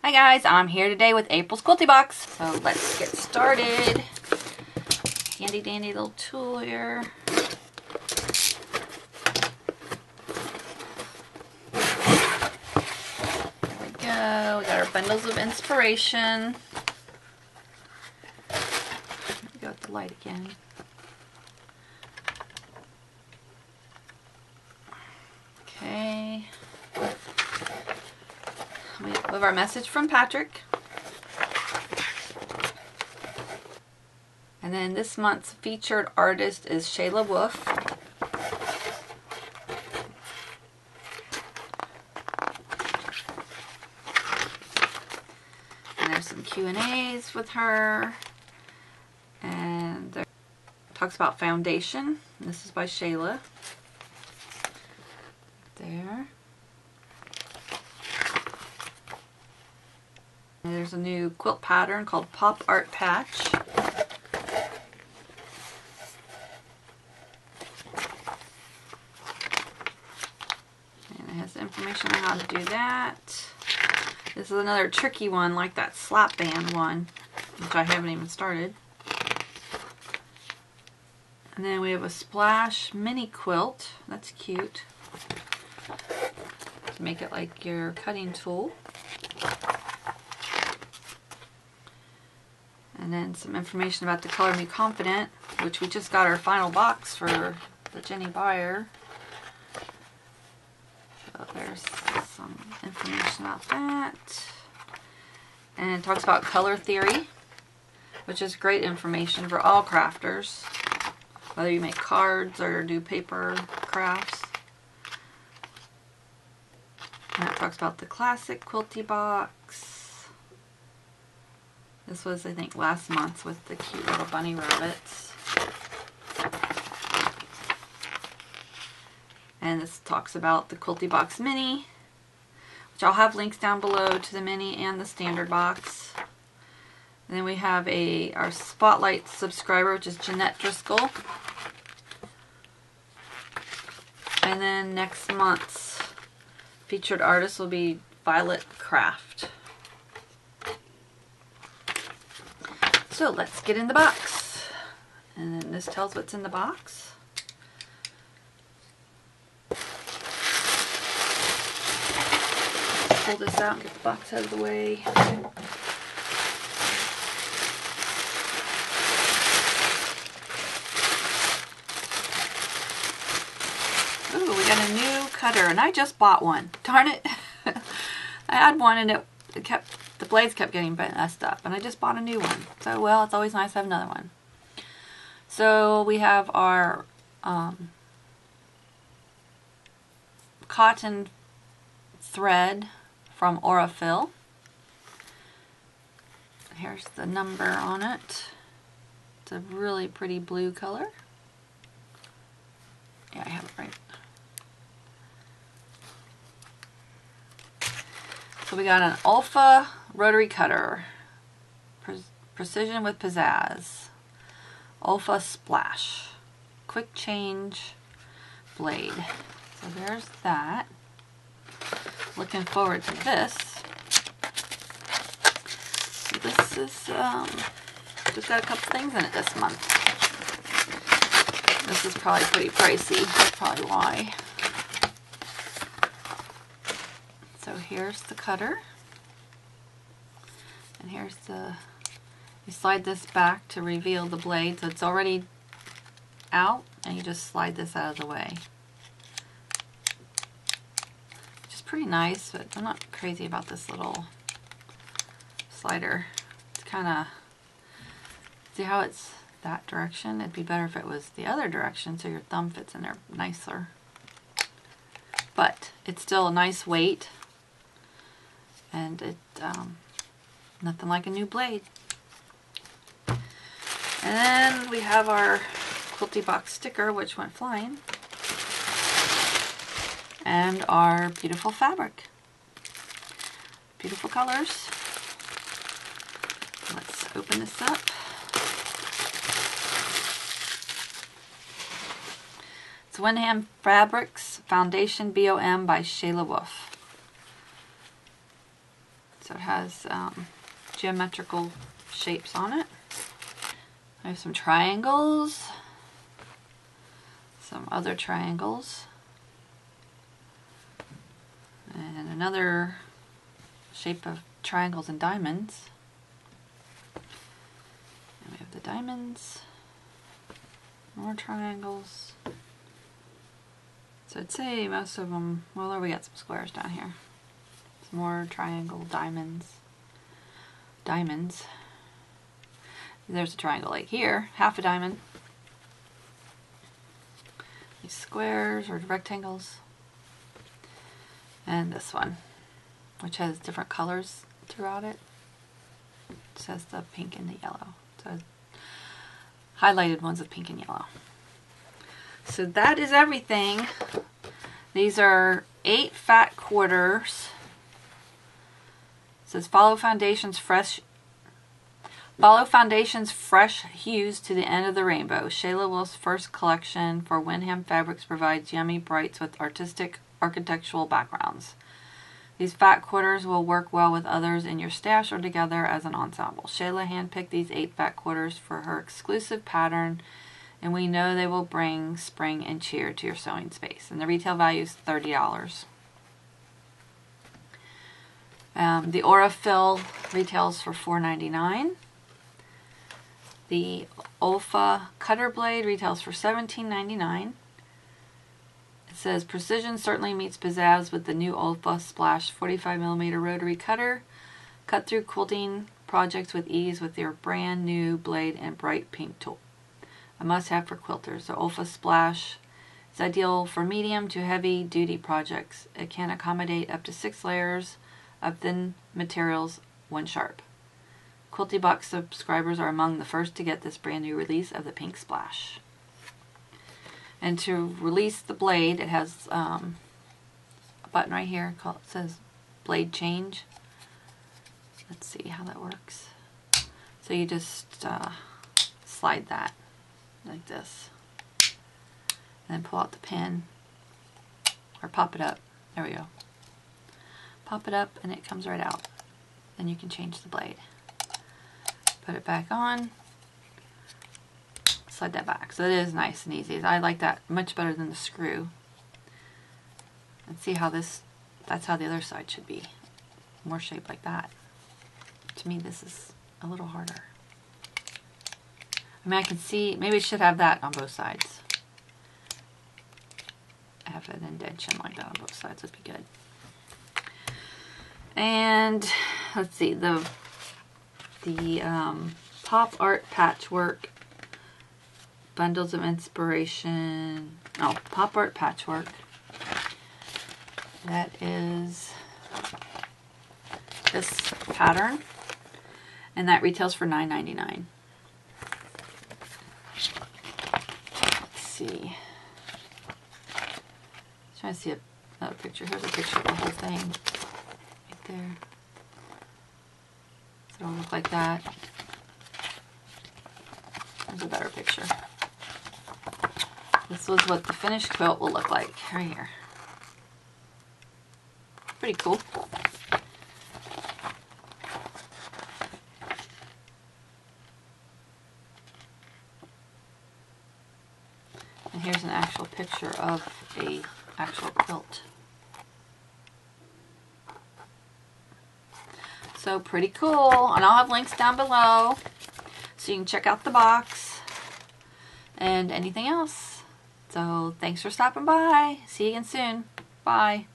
Hi guys, I'm here today with April's Quilty Box. So let's get started. Handy dandy little tool here. There we go. We got our bundles of inspiration. Let me go with the light again. Okay. We have our message from Patrick. And then this month's featured artist is Shayla Wolf. And there's some Q&As with her. And there talks about foundation. This is by Shayla. There. And there's a new quilt pattern called Pop Art Patch. And it has information on how to do that. This is another tricky one like that slap band one, which I haven't even started. And then we have a splash mini quilt. That's cute. To make it like your cutting tool. And then some information about the Color Me Confident, which we just got our final box for the Jenny buyer. So there's some information about that. And it talks about color theory, which is great information for all crafters, whether you make cards or do paper crafts. And it talks about the classic Quilty box. This was, I think, last month with the cute little bunny rabbits. And this talks about the Quilty Box Mini, which I'll have links down below to the mini and the standard box. And then we have our Spotlight subscriber, which is Jeanette Driscoll. And then next month's featured artist will be Violet Craft. So let's get in the box. And then this tells what's in the box. Pull this out and get the box out of the way. Ooh, we got a new cutter, and I just bought one. Darn it. I had one and the blades kept getting messed up, and I just bought a new one. So, well, it's always nice to have another one. So we have our cotton thread from Aurifil. Here's the number on it. It's a really pretty blue color. Yeah, I have it right. So we got an Alpha rotary cutter, precision with pizzazz, Alpha splash, quick change blade. So there's that. Looking forward to this. So this is just got a couple things in it this month. This is probably pretty pricey. That's probably why. So here's the cutter, and here's you slide this back to reveal the blade, so it's already out, and you just slide this out of the way. Which is pretty nice, but I'm not crazy about this little slider. It's kind of, see how it's that direction? It'd be better if it was the other direction so your thumb fits in there nicer. But it's still a nice weight. And it, nothing like a new blade. And then we have our Quilty Box sticker, which went flying. And our beautiful fabric. Beautiful colors. Let's open this up. It's Wenham Fabrics Foundation BOM by Shayla Wolf. So it has geometrical shapes on it. I have some triangles, some other triangles, and another shape of triangles and diamonds. And we have the diamonds, more triangles. So I'd say most of them, well, we got some squares down here. Some more triangle diamonds. Diamonds. There's a triangle like here, half a diamond. These squares or rectangles. And this one, which has different colors throughout it. It says the pink and the yellow. So highlighted ones with pink and yellow. So that is everything. These are 8 fat quarters. It says follow foundation's fresh hues to the end of the rainbow. Shayla Wolf's first collection for Wyndham Fabrics provides yummy brights with artistic architectural backgrounds. These fat quarters will work well with others in your stash or together as an ensemble. Shayla handpicked these 8 fat quarters for her exclusive pattern, and we know they will bring spring and cheer to your sewing space. And the retail value is $30. The Aura Fill retails for $4.99. The Olfa Cutter Blade retails for $17.99. It says precision certainly meets pizzazz with the new Olfa Splash 45mm rotary cutter. Cut through quilting projects with ease with your brand new blade and bright pink tool. A must-have for quilters. The Olfa Splash is ideal for medium to heavy duty projects. It can accommodate up to 6 layers of thin materials when sharp. Quilty Box subscribers are among the first to get this brand new release of the Pink Splash. And to release the blade, it has a button right here called, it says blade change. Let's see how that works. So you just slide that like this, and then pull out the pin, or pop it up. There we go. Pop it up and it comes right out. Then you can change the blade. Put it back on, slide that back. So it is nice and easy. I like that much better than the screw. And see how this, that's how the other side should be. More shaped like that. To me this is a little harder. I mean, I can see, maybe it should have that on both sides. Have an indentation like that on both sides would be good. And let's see, the Pop Art Patchwork Bundles of Inspiration. Oh, Pop Art Patchwork. That is this pattern, and that retails for $9.99. Let's see. Trying to see another picture. Here's a picture of the whole thing right there. So it'll look like that. There's a better picture. This was what the finished quilt will look like right here. Pretty cool. And here's an actual picture of a actual quilt. So pretty cool. And I'll have links down below so you can check out the box and anything else. So thanks for stopping by. See you again soon. Bye.